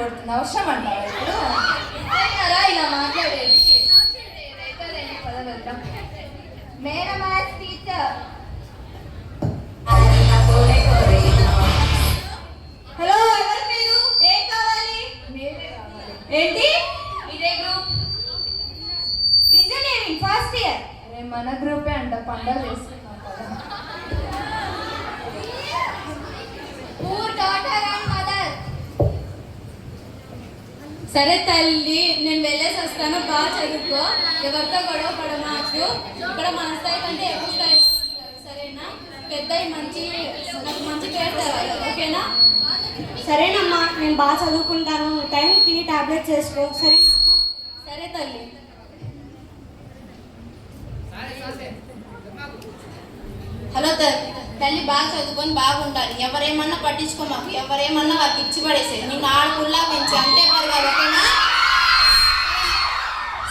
కనబడుతుంది, అవసరం అంటావా ఇప్పుడు? ఇలా మాట్లాడేది పదవద్దాం. Madam maths teacher. హలో, ఎవరు మీరు? ఏం కావాలి? ఏంటి? ఇదే గ్రూప్ ఇంజనీరింగ్ ఫస్ట్ ఇయర్. అరే మన గ్రూపే అంట, పండుగ చేసుకున్నాం కదా. Poor daughter and mother. సరే తల్లి, నేను వెళ్ళేసి వస్తాను, బాగా చదువుకో, ఎవరితో గొడవ పడ మాకు. ఇక్కడ మన స్థాయి కంటే ఎక్కువ స్థాయి ఉంటారు, సరేనా? పెద్ద మంచి నాకు మంచి పేరు తేవాలి, ఓకేనా? సరేనమ్మా, నేను బాగా చదువుకుంటాను, టైం తిని టాబ్లెట్స్ వేసుకో, సరేనమ్మా? సరే తల్లి. హలో తల్లి, బాగా చదువుకొని బాగుండాలి, ఎవరేమన్నా పట్టించుకో, మాకు ఎవరేమన్నా వాళ్ళకి ఇచ్చి పడేసేది, నిన్ను ఆడకుల్లా పెంచి అంతే పర్వాలేదు, ఓకేనా?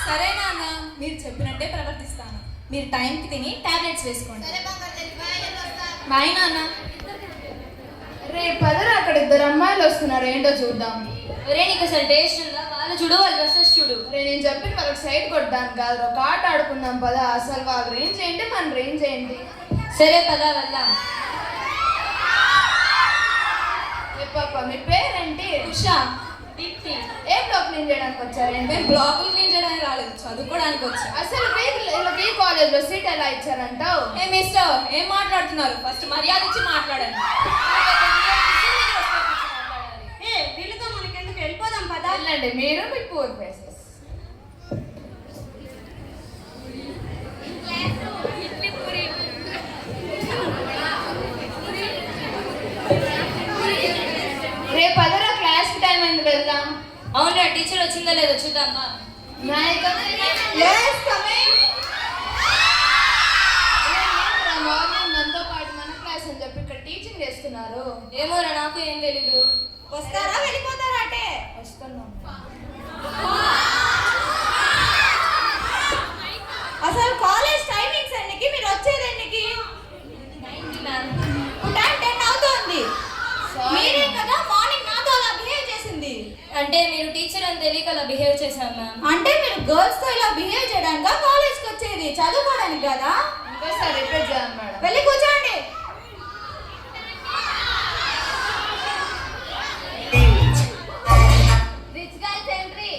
సరే నాన్న, మీరు చెప్పినట్టే ప్రవర్తిస్తాను. మీరు టైంకి తిని టాబ్లెట్స్ వేసుకోండి. బాయ్ నాన్న. రేపు పదరా, అక్కడ ఇద్దరు అమ్మాయిలు వస్తున్నారు, ఏంటో చూద్దాం. ఒరే నీకు అసలు టేస్ట్ ఉందా? వాళ్ళు చూడు, వాళ్ళ డ్రెస్సెస్ చూడు. నేను చెప్పిన వాళ్ళకి సైడ్ కొట్టాను కాదు, ఒక ఆట ఆడుకుందాం పదా. అసలు వాళ్ళ రేంజ్ ఏంటి, మన రేంజ్ ఏంటి? సరే పదా వెళ్దాం. పాప మీ పేరేంటి? ఉషా. ఏ బ్లాక్ క్లీన్ చేయడానికి వచ్చారండి? మేము బ్లాగులు క్లీన్ చేయడానికి రాలేదు, చదువుకోవడానికి వచ్చా. అసలు వీళ్ళకి ఈ కాలేజ్ లో సీట్ ఎలా ఇచ్చారంటావు? ఏ మిస్టర్, ఏం మాట్లాడుతున్నారు? ఫస్ట్ మర్యాద ఇచ్చి మాట్లాడండి. వీళ్ళతో మనకెందుకు, వెళ్ళిపోదాం పదా. వెళ్ళండి మీరు, మీ పూర్ ఫేసెస్. రేపు పదరా, క్లాస్ కి టైం అయింది, వెళ్దాం. అవునా, టీచర్ వచ్చిందా లేదో చూద్దామా? మార్నింగ్ మనతో పాటు మన క్లాస్ అని చెప్పి ఇక్కడ టీచింగ్ చేస్తున్నారు. ఏమోరా, నాకు ఏం తెలీదు. వస్తారా వెళ్ళిపోతారా? అంటే వస్తున్నాం. అసలు కాలేజ్ టైమింగ్స్ ఎన్నికి, మీరు వచ్చేది ఎన్నికి? టైం 10 అవుతుంది. మీరే కదా మార్నింగ్ నాతో అలా బిహేవ్ చేసింది. అంటే మీరు టీచర్ అని తెలియక అలా బిహేవ్ చేశాం మ్యామ్. అంటే మీరు గర్ల్స్ తో ఇలా బిహేవ్ చేయడానికి కాలేజ్కి వచ్చేది, చదువుకోవడానికి కదా? ఇంకోసారి రిపీట్ చేయాలి మేడం. వెళ్ళి కూర్చోండి. Rich girls entry.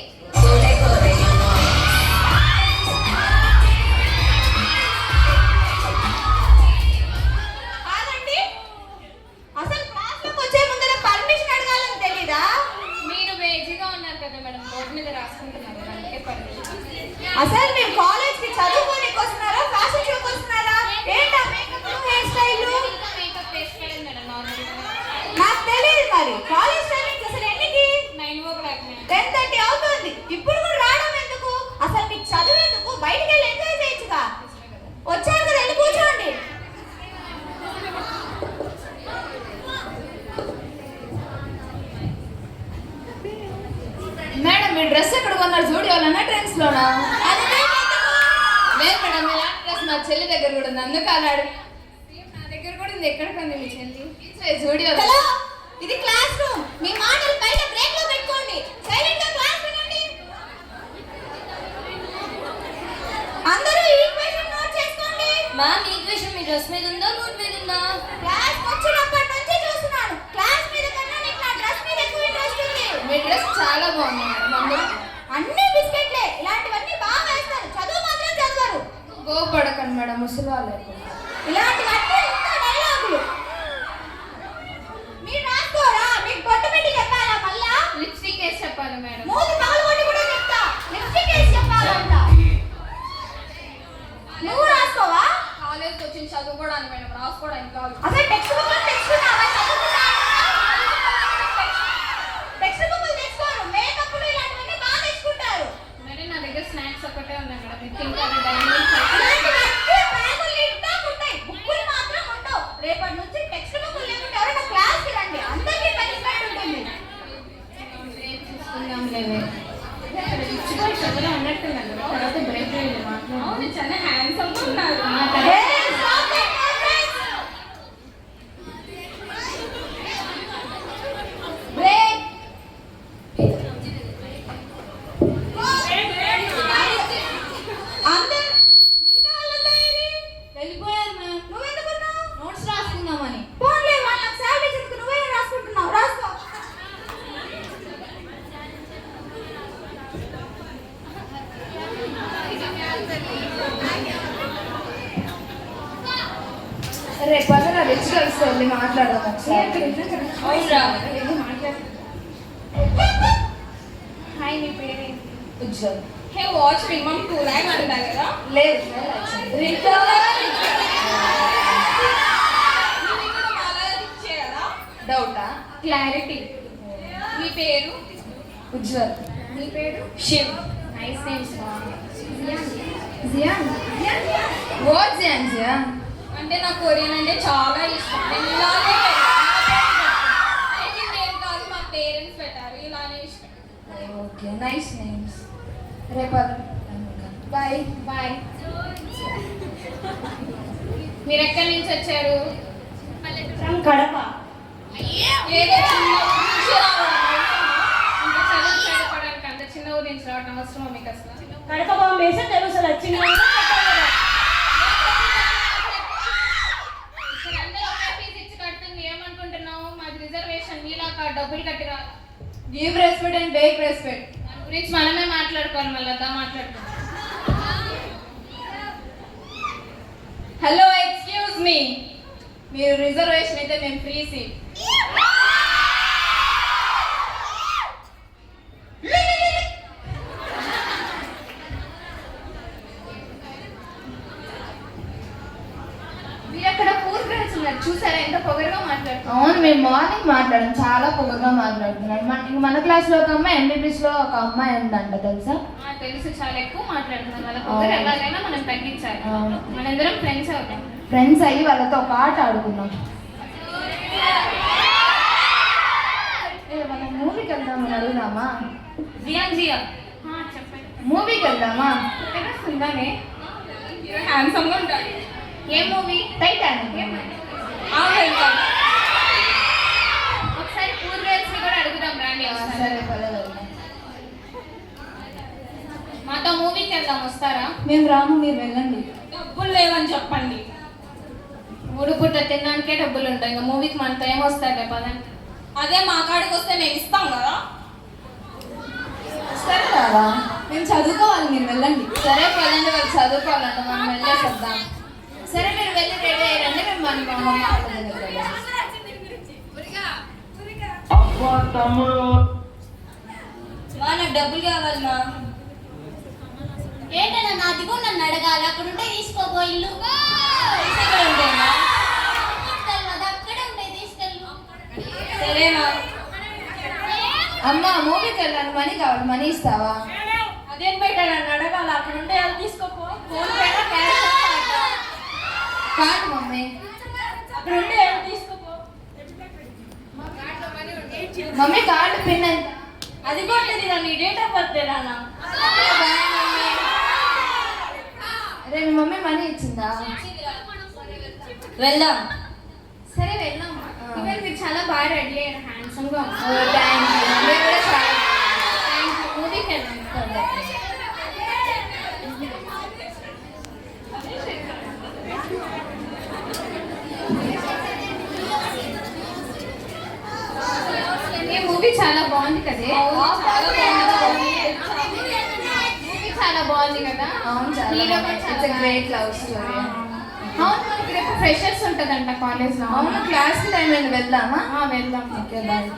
కాదండి, అసలు క్లాస్ లోకి వచ్చే ముందర పర్మిషన్ అడగాలని తెలీదా? మీరు వేజీగా ఉన్నారు కదా మేడం, బోర్డు మీద రాసుకుంటున్నారు కదా, అందుకే పర్మిషన్. అసలు మీరు కాలేజ్ కి చదువుకోనికి వస్తున్నారా, ఫ్యాషన్ షోకి వస్తున్నారా? ఏంటా మేకప్ హెయిర్ స్టైల్? మేకప్ వేసుకోలేదు మేడం, నార్మల్గా. నాకు తెలియదు మరి. కాలేజ్ టైమింగ్స్ అసలు ఎన్నికి? 9 o'clock మేడం. 10:30 అవుతుంది, ఇప్పుడు కూడా రావడం ఎందుకు? అసలు మీకు చదువు ఎందుకు? బయటికి వెళ్ళి ఎంజాయ్ చేయొచ్చుగా. వచ్చారు కదా, వెళ్ళి కూర్చోండి. మేడం మీ డ్రెస్ ఎక్కడ కొన్నారు? జూడియోలోనా, ట్రెండ్స్ లోనా? అది మీకు ఎందుకు? లేదు మేడం, ఇలాంటి డ్రెస్ మా చెల్లి దగ్గర కూడా ఉంది, అందుకు అన్నాడు. నా దగ్గర కూడా ఉంది, ఎక్కడ కొంది మీ చెల్లి? జూడియో. హలో, ఇది క్లాస్ రూమ్. మీ మాటలు బయట బ్రేక్ లో పెట్టుకోండి. సైలెంట్ గా క్లాస్ వినండి. అందరూ ఈక్వేషన్ నోట్ చేసుకోండి. మ్యామ్, ఈక్వేషన్ మీ డ్రెస్ మీద ఉందా, నోట్ మీద ఉందా? క్లాస్ వచ్చినప్పటి నుంచి చూస్తున్నాను, క్లాస్ మీద కన్నా నీకు నా డ్రెస్ మీద ఎక్కువ ఇంట్రెస్ట్ ఉంది. మీ డ్రెస్ చాలా బాగుంది మేడం, అందరూ అన్ని బిస్కెట్లే, ఇలాంటివన్నీ బాగా వేస్తారు, చదువు మాత్రం చదవరు. గోపడకండి మేడం, ముసలి వాళ్ళు. ఇలాంటివన్నీ ఇంత డైలాగులు. మీరు రాసుకోరా? మీకు బొట్టు పెట్టి చెప్పాలా మళ్ళా? లిప్స్టిక్ వేసి చెప్పాలి మేడం. మూతి పగలగొట్టి కూడా చెప్తా, లిప్స్టిక్ వేసి చెప్పాలంట. నువ్వు రాసుకోవా? కాలేజ్కి వచ్చి చదువుకోవడానికి మేడం, రాసుకోవడానికి కాదు. అసలు టెక్స్ట్ బుక్ తెచ్చుకున్నావా? టెక్స్ట్ బుక్ తెచ్చుకోరు, మేకప్లు ఇలాంటివన్నీ బాగా తెచ్చుకుంటారు. మేడం నా దగ్గర స్నాక్స్ ఒక్కటే ఉన్నాయి మేడం, తింటాను డైనింగ్. ఇలాంటివన్నీ బ్యాగులు నిండా ఉంటాయి, బుక్కులు మాత్రం రేపు పొద్దున రిచ్ గర్ల్స్ వెళ్ళి మాట్లాడదాం ఒకసారి. అవునరా హాయ్, నీ పేరేంటి? Ujjwal. Hey watch minimum 2 lakhs అంటా కదా లేదు డౌటా? క్లారిటీ. మీ పేరు? ఉజ్వల్. మీ పేరు? Shiv. Nice names. Jian. What Jian? Jian అంటే నాకు కొరియన్ అంటే చాలా ఇష్టం. నేను ఇలాగే నేను కాదు మా పేరెంట్స్ పెట్టారు, ఇలానే ఇష్టం. Okay, nice names. రేపు బాయ్. బాయ్. మీరు ఎక్కడి నుంచి వచ్చారు? కడప. ఏదో చిన్న నుంచి రావడం అంటే చదువు చదువుకోవడానికి అంత చిన్న ఊరి నుంచి రావడం అవసరమా మీకు అసలు? కడప బాంబేసే తెలుసు వచ్చిన ఇక్కడ అందరూ ఒకే ఫీజు ఇచ్చి కడుతుంది, ఏమనుకుంటున్నావు? మాది రిజర్వేషన్, మీలా డబ్బులు కట్టి రాదు. Give respect and take respect. దాని గురించి మనమే మాట్లాడుకోవాలి, మళ్ళీ మాట్లాడుకుంటాం. Hello, excuse me. మీరు రిజర్వేషన్ అయితే మేము ఫ్రీ సీట్. మీరు అక్కడ పూర్ ఫ్రెండ్స్ ఉన్నారు చూసారా, ఎంత పొగరుగా మాట్లాడుతున్నారు. అవును, మేము మార్నింగ్ మాట్లాడాం, చాలా పొగరుగా మాట్లాడుతున్నాడు. మన క్లాస్లో ఒక అమ్మాయి, ఎంబీబీఎస్లో ఒక అమ్మాయి ఉందంట, తెలుసా? తెలుసు, చాలా ఎక్కువ మాట్లాడుతున్నాం. వాళ్ళ పొగరు ఎలాగైనా మనం తగ్గించాలి. అవును. మనందరం ఫ్రెండ్స్ అవుతాం. ఫ్రెండ్స్ అయ్యి వాళ్ళతో ఒక ఆట ఆడుకున్నాం. మనం మూవీకి వెళ్దామని అడుగుదామా? జియా చెప్పండి. మూవీకి వెళ్దామా? తెలుస్తుందానే హ్యాండ్సమ్గా ఉంటాడు. ఏ మూవీ? టైటానిక్. వెళ్తాం. ఒకసారి పూర్ గర్ల్స్ ని కూడా అడుగుదాం, రాండి. సరే, పర్లేదు. మాతో మూవీకి వెళ్దాం, వస్తారా? మేము రాము, మీరు వెళ్ళండి. డబ్బులు లేవని చెప్పండి. 3 పూట తినడానికే డబ్బులు ఉంటాయి, ఇంకా మూవీకి మనతో ఏమొస్తాయి పదండి. అదే మా కాడికి వస్తే మేము ఇస్తాం కదా. సరే రారా, మేము చదువుకోవాలి, మీరు వెళ్ళండి. సరే పదండి, వాళ్ళు చదువుకోవాలంట, మనం వెళ్ళేసి వద్దాం. సరే, మీరు వెళ్ళి రెడీ అయ్యారండి, మేము మన మమ్మీ వాళ్ళ దగ్గరికి వెళ్దాం. నాకు డబ్బులు కావాలి మా. ఏంటన్నా నాది కూడా నన్ను అడగాలి, అక్కడ ఉంటే తీసుకోబో ఇల్లు. అక్కడే ఉంటే తీసుకెళ్ళు. సరేనా? అమ్మ, మూవీకి వెళ్ళాను, మనీ కావాలి, మనీ ఇస్తావా? అదేం బయట నన్ను అడగాలి, అక్కడ ఉంటే అది తీసుకోపో. ఫోన్ పైన క్యాష్ కాదు మమ్మీ, అక్కడ ఉంటే ఏదో తీసుకోపో. మమ్మీ కార్డు పిన్ ఎంత? అది కూడా తెలియదా? నీ date of birth Rana? Ray, me mummy money ఇచ్చిందా? వెళ్దాం. సరే వెళ్దాం. ఇవాళ మీరు చాలా బాగా రెడీ అయ్యారు, హ్యాండ్సమ్ గా థ్యాంక్ యూ. మీరు కూడా చాలా మూవీకి వెళ్దాం. ఈ మూవీ చాలా బాగుంది కదే. మూవీ చాలా బాగుంది కదా. అవును, హీరో కూడా చాలా గ్రేట్ లవ్ స్టోరీ. అవును, మనకి రేపు ఫ్రెషర్స్ ఉంటుందంట కాలేజ్ లో. అవును, క్లాస్ కి టైం అయింది, వెళ్దామా? వెళ్దాం. Okay, bye.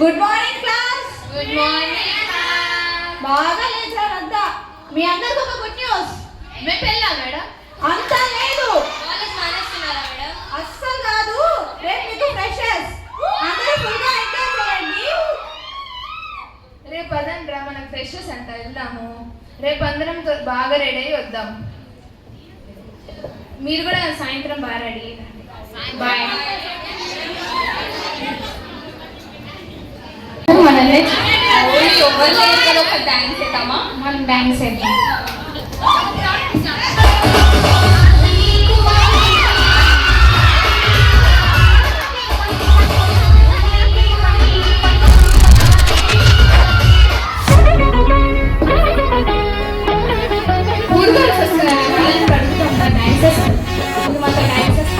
Good morning class. Good morning. బాగా లేచారంతా. మీ అందరికి ఒక గుడ్ న్యూస్. మేము వెళ్ళాం మేడం. అంతా లేదు, కాలేజ్ మానేస్తున్నారా మేడం? అస్సలు కాదు. రేపు మీకు ఫ్రెషర్స్, అందరూ ఫుల్గా ఎంజాయ్ చేయండి. రేపు అదండి రా, మనకు ఫ్రెషర్స్ అంట, వెళ్దాము. రేపు అందరం బాగా రెడీ అయ్యి వద్దాం. మీరు కూడా సాయంత్రం బాగా రెడీ బాయ్. మనల్ని ఎవరు లేరు కదా, ఒక డాన్స్ చేద్దామా? మనం డాన్స్ చేద్దాం. పూర్వల్స్ వస్తున్నారు, వాళ్ళని పడుకుంటాం డాన్సెస్. ఇప్పుడు మాతో డాన్సెస్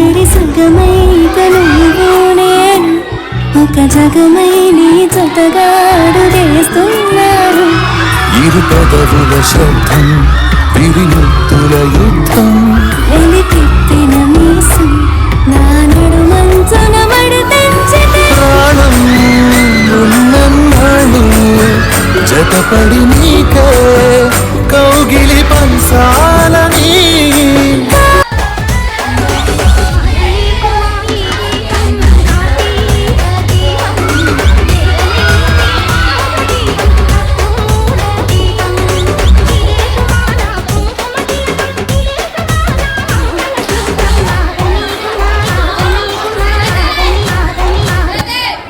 విడి సుఖమై నువ్వు నేను ఒక జగమై నీ జతగాడు వేస్తున్నారు. ఇరు పదవుల శబ్దం విరిముత్తుల యుద్ధం వెలికెత్తిన మీసం నా నడుమంచున మడతెంచితే ప్రాణం ఉన్నన్నాళ్ళు జతపడి నీకే కౌగిలి పంచాలని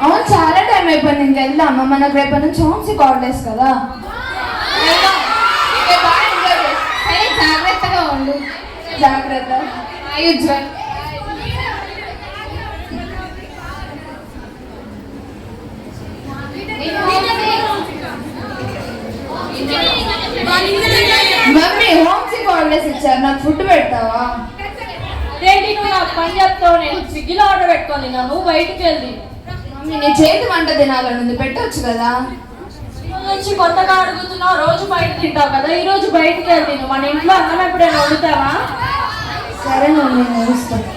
అవును చాలా టైం అయిపోయింది, ఇంక వెళ్దామా? మనకు రేపటి నుంచి హోమ్స్ హాలిడేస్ కదా. జాగ్రత్తగా ఉండు. జాగ్రత్త. యుజ్వల్. మమ్మీ హోమ్స్ హాలిడేస్ ఇచ్చారు, నాకు ఫుడ్ పెడతావా? అదేంటి నువ్వు నాకు పని చెప్తావు? నేను స్విగ్గీలో ఆర్డర్ పెట్టుకోని నువ్వు బయటికి వెళ్ళి మమ్మీ నీ చేతి వంట తినాలని పెట్టొచ్చు కదా. నుంచి కొత్తగా అడుగుతున్నావు, రోజు బయట తింటావు కదా, ఈ రోజు బయటికి వెళ్ళి మన ఇంట్లో అన్నం ఎప్పుడైనా వండుతావా? సరే మమ్మీ నడుస్తాను.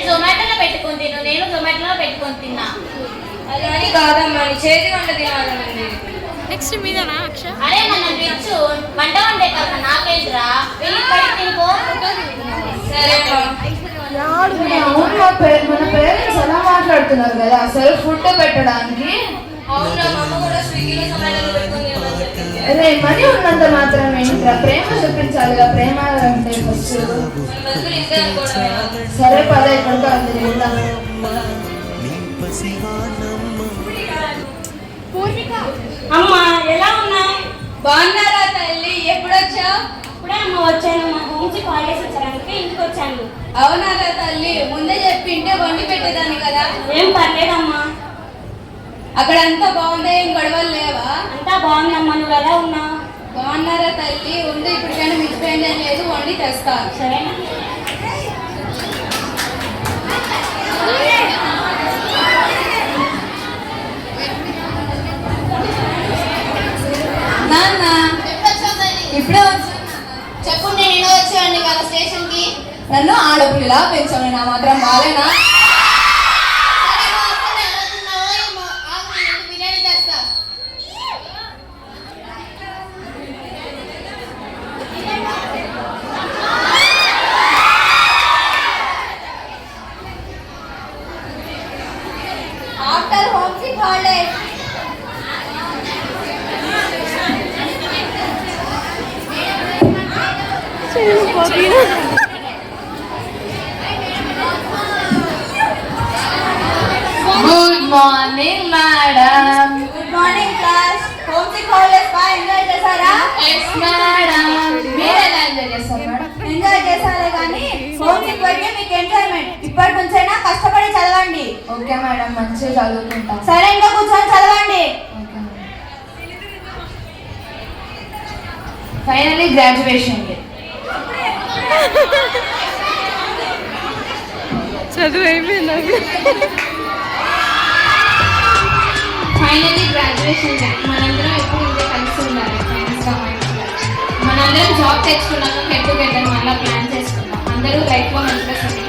జొమాటోలో పెట్టుకొని తిను, నేను జొమాటోలో పెట్టుకొని తిన్నా. అది కాదమ్మా, నీ చేతి వంట తినాలండి. అరే మన రిచ్ వంట వండే కదా, నాకేంట్రా? వెళ్ళి బయట తినుకో. సరే అవును మన పేరెంట్స్ ఎలా మాట్లాడుతున్నారు కదా అసలు ఫుడ్ పెట్టడానికి. అవునా, మా అమ్మ కూడా స్విగ్గీలో జొమాటోలో పెట్టుకొని తినమని చెప్పింది. అరే మనీ ఉన్నంత మాత్రం ఏంట్రా, ప్రేమ చూపించాలిగా. ప్రేమ అంటే ఫస్ట్. బతుకులు ఇంతే అనుకోవడమేనా? సరే పద ఎక్కడికి వెళ్తుంది వెళ్దాం. అమ్మా ఎలా ఉన్నావు? బాగున్నారా తల్లి? ఎప్పుడొచ్చావు? ఇప్పుడే అమ్మ వచ్చాను, మా హోమ్స్ హాలిడేస్ వచ్చారంటే ఇంటికి వచ్చాను. అవునారా తల్లి? ముందే చెప్పింటే వండి పెట్టేదాన్ని కదా. ఏం పర్లేదమ్మా, అక్కడ అంతా బాగుందా? ఏం గొడవలు లేవా? అంతా బాగుందమ్మా. నువ్వు ఎలా ఉన్నావు? బాగున్నారా తల్లి? ఉండి ఇప్పటికైనా మిచ్చిపోయింది అని లేదు, వండి తెస్తాను. సరేనా? నాన్న ఇప్పుడే వచ్చా. చెప్పు, నేను వచ్చేవాడిని కదా స్టేషన్ కి. నన్ను ఆడపిల్ల పెంచాను, నా మాత్రం బాలేనా? బిర్యానీ తెస్తా. After homesick holidays good morning madam. Good morning class. Homesick holidays బాగా ఎంజాయ్ చేశారా? Yes madam. మీరు ఎలా ఎంజాయ్ చేస్తారు మేడం? ఎంజాయ్ చేశారే కానీ హోమ్ సిక్ అయితే మీకు ఎంజాయ్మెంట్. ఇప్పటి నుంచైనా కష్టపడి చదవండి. ఓకే మేడం, మంచిగా చదువుకుంటాం. సరే ఇంకా కూర్చొని చదవండి. Finally graduation day. చదువు అయిపోయింది. Finally graduation day. మనందరం ఎప్పుడు ఇంతే కలిసి ఉండాలి. మనందరం జాబ్ తెచ్చుకున్నాక గెట్ టుగెదర్ మళ్ళీ ప్లాన్ చేసుకున్నాం. అందరూ లైఫ్లో మంచిగా సెటిల్.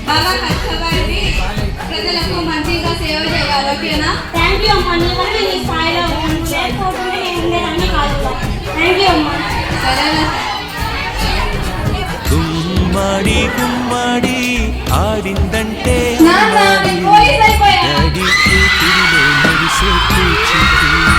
బాగా కష్టపడి ప్రజలకు మంచిగా సేవ చేయాలి. ఓకేనా? థ్యాంక్ యూ అమ్మా. నీ వల్ల నేను ఈ స్థాయిలో లేకపోతే నేను ఉండేదాన్ని కాదు. థ్యాంక్ యూ అమ్మా. సరేనా? గుమ్మడి గుమ్మడి ఆడిందంటే నాన్న, నేను పోలీస్ అయిపోయా. డాడీ కూతురులో మెరిసే కూచిపూడి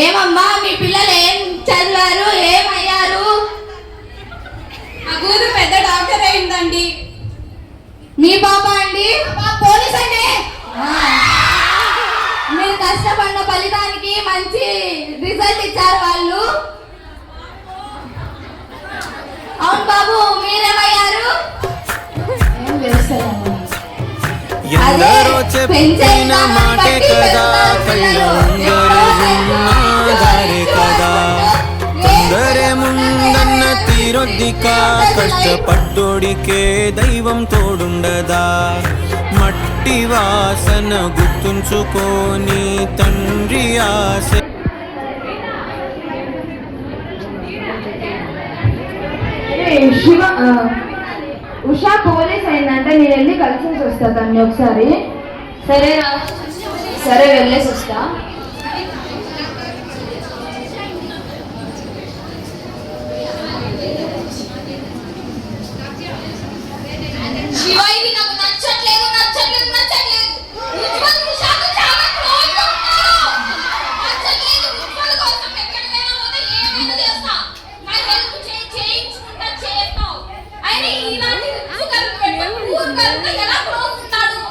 ఏమమ్మా మీ పిల్లలు ఏం చదివారు, ఏమయ్యారు? మా కూతురు పెద్ద డాక్టర్ అయిందండి. మీ పాప అండి? పోలీస్ అండి. మీరు కష్టపడిన ఫలితానికి మంచి రిజల్ట్ ఇచ్చారు వాళ్ళు. అవును బాబు, మీరేమయ్యారు? ఎందరో చెప్పిన మాటే కదా, కళ్ళందరూ విన్నారే కదా. తొందరే ముందన్న తీరొద్దిక, కష్టపడ్డోడికే దైవం తోడుండదా. మట్టి వాసన గుర్తుంచుకొని తండ్రి ఆశ. శివ ఉషా పోలీస్ అయిందంటే నేను వెళ్ళి కలిసి వస్తా తన్ని ఒకసారి. సరేరా. సరే వెళ్ళేసి వస్తా. శివ, ఇది నాకు నచ్చట్లేదు. ఉజ్వల్ ఉషాకు చాలా క్లోజ్ గా ఉన్నారు. నచ్చట్లేదు. ఉజ్వల్ కోసం ఎక్కడికైనా పోతే ఏమైనా చేస్తా. నా హెల్ప్ చేయించుకుంటా చేస్తావు. అయినా ఇలాంటి ఊరు కలుపుతో ఎలా క్లోజ్ ఉంటాడు?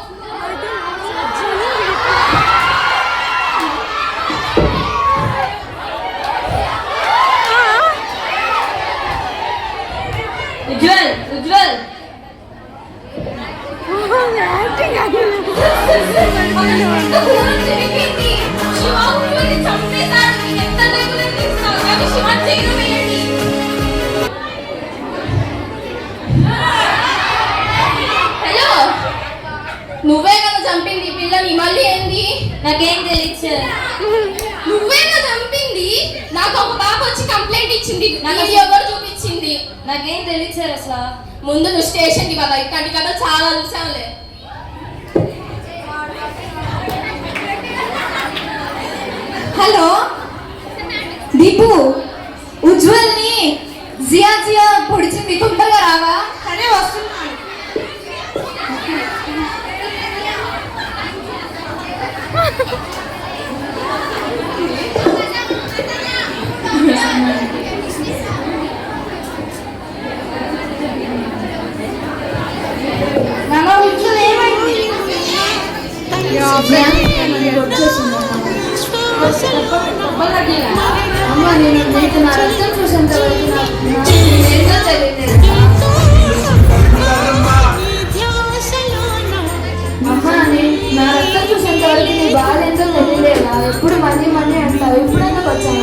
ఉజ్వల్ ఉజ్వల్ హలో, నువ్వే కదా చంపింది పిల్లని, మళ్ళీ ఏంది? నాకేం తెలియదు. నువ్వేగా చంపింది. నాకు ఒక పాప వచ్చి కంప్లైంట్ ఇచ్చింది, నాకు వీడియో కూడా చూపించింది. నాకేం తెలియదు సార్ అసలు. ముందు నువ్వు స్టేషన్కి పద, ఇక్కడి కదా చాలా చూసావులే. హలో దీపు, ఉజ్వల్ ని జియా పొడిచింది, తొందరగా రావా? సరే వస్తున్నాను. ఉజ్వల్ ఏమైంది? అమ్మ నేను నీకు నా రక్తం చూసేంత వరకు ఎంతో తెలియదు. అమ్మ నా రక్తం చూసేంత వరకు నీ బాధ ఎంతో తెలియలేదా? ఎప్పుడు మళ్ళీ అంటావు. ఎప్పుడైనా వచ్చాను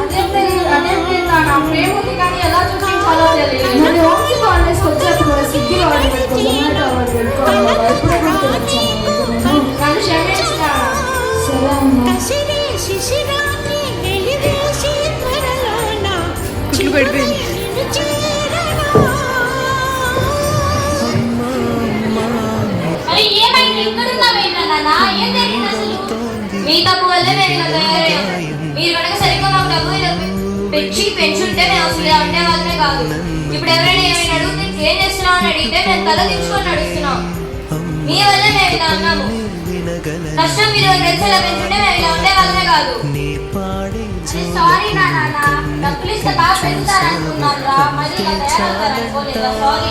అదేం లేదు నా ప్రేమ ఉంది కానీ ఎలా చూపించాలో తెలియదు. మరి ఓన్లీ కాలేజ్కి వచ్చేప్పుడు స్విగ్గీ ఆర్డర్ పెట్టుకో, జొమాటో ఆర్డర్ పెట్టుకోవాలి. ఎప్పుడైనా వచ్చాను. కానీ క్షమించిన. సరే అమ్మా. మరి ఏమైంది? ఇక్కడున్నావేంటి నాన్న? ఏం జరిగింది అసలు? మీ తప్పు వల్లే మేము ఇలా తయారయ్యాం. మీరు కనుక సరిగ్గా మాకు డబ్బులు పెంచుంటే మేము అసలు ఇలా ఉండే వాళ్ళమే కాదు. ఇప్పుడు ఎవరైనా ఏమైనా అడిగితే ఏం చేస్తున్నావు అని అడిగితే మేము తల దించుకొని నడుస్తున్నాం. మీ వల్లే మేము ఇలా ఉన్నాము. కష్టం మీరు తెలిసేలా పెంచుంటే మేము ఇలా ఉండే వాళ్ళమే కాదు. సారీ నాన్న, డబ్బులు ఇస్తే బాగా పెంచుతారనుకున్నారా, మళ్ళీ ఇలా తయారవుతారనుకోలేదా? సారీ.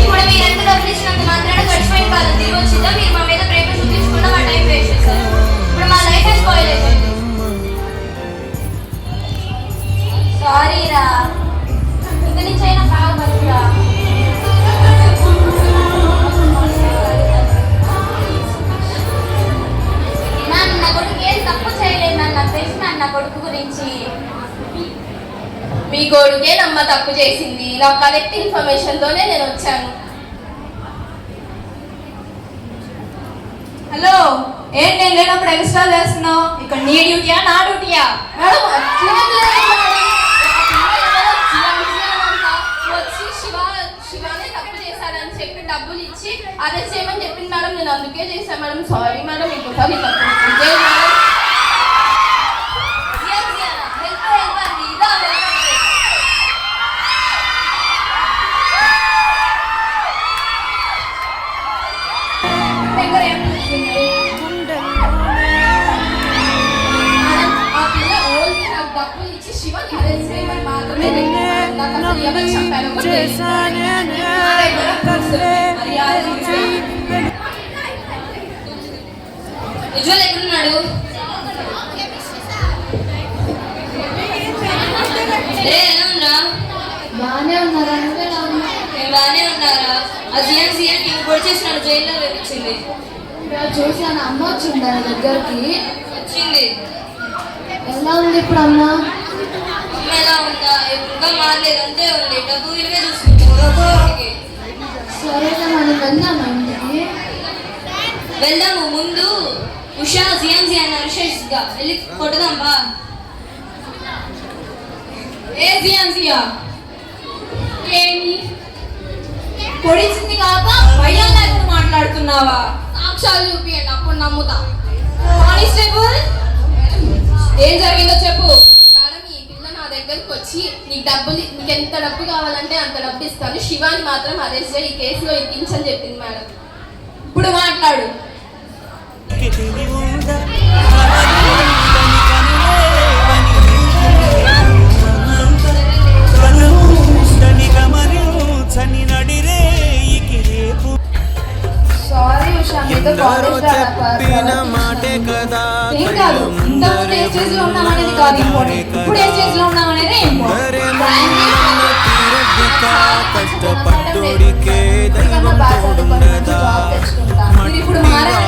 ఇప్పుడు మీరు ఎంత డబ్బులు ఇచ్చినంత మాత్రాన గడిచిపోయిన కాలం తిరిగి వచ్చిందా? మీరు మా మీద ప్రేమ చూపించకుండా మా టైం వేస్ట్ చేశారు. ఇప్పుడు మా లైఫ్ స్పాయిల్ అయిపోయింది. సారీ రా, ఇంక నుంచి అయినా బాగా బతుకురా. నా కొడుకు ఏం తప్పు చేయలేదు, నాకు తెలుసు నా కొడుకు గురించి. మీ కొడుకే నమ్మ తప్పు చేసింది. నా కరెక్ట్ ఇన్ఫర్మేషన్ తోనే నేను వచ్చాను. హలో, ఏంటి నేను లేనప్పుడు ఎక్స్ట్రా చేస్తున్నావు? ఇక్కడ నీ డ్యూటీయా నా డ్యూటీయా? మేడం, వచ్చి శివానే తప్పు చేశాడని చెప్పి డబ్బులు ఇచ్చి అరెస్ట్ చేయమని చెప్పింది మేడం. నేను అందుకే చేశాను మేడం. సారీ మేడం, ఇంకోసారి తప్పు. ఉజ్వల్ ఎక్కడున్నాడు? ఎలా ఉందా? బాగానే ఉన్నారా? నువ్వేలా ఉన్నా? నేను బాగానే ఉన్నారా? ఆ జిఎం నేను పొడి చేసినాడు, జైల్లో వచ్చింది. చూసాను, అమ్మ వచ్చింది దాని దగ్గరికి. వచ్చింది. ఎలా ఉంది ఇప్పుడు అమ్మ? అమ్మ ఎలా ఉందా? ఇంకా మారలేదు, అంతే ఉంది. డబ్బు ఇలాగే చూసుకుంటాం. సరేనా, మనం వెళ్దామా ఇంటికి? వెళ్దాము. ముందు ఉషా జిఎంసి అన్న విశేషంగా వెళ్ళి కొట్టుదాం బా. ఏ జిఎంసియా ఏమి పొడిచింది కాక భయం లేకుండా మాట్లాడుతున్నావా? సాక్ష్యాలు చూపియండి, అప్పుడు నమ్ముతా. కానిస్టేబుల్, ఏం జరిగిందో చెప్పు. మేడం, ఈ పిల్ల నా దగ్గరకు వచ్చి నీకు ఎంత డబ్బు కావాలంటే అంత డబ్బు ఇస్తాను, శివాని మాత్రం అరెస్ట్ చేయి, ఈ కేసులో ఇరికించని చెప్పింది మేడం. ఇప్పుడు మాట్లాడు. సారీ ఉషా, మీతో ఎందరో కాలేజ్ చెప్పిన మాటే కదా ఏం కాదు, ఇంతకుముందు ఏ స్టేజ్ లో ఉన్నామనేది కాదు ఇంపార్టెంట్, ఇప్పుడు ఏ స్టేజ్ లో ఉన్నామనేది ఇంపార్టెంట్. కష్టపడ్డోడికే దైవం తోడున్నదా ఇప్పుడు మారాలి.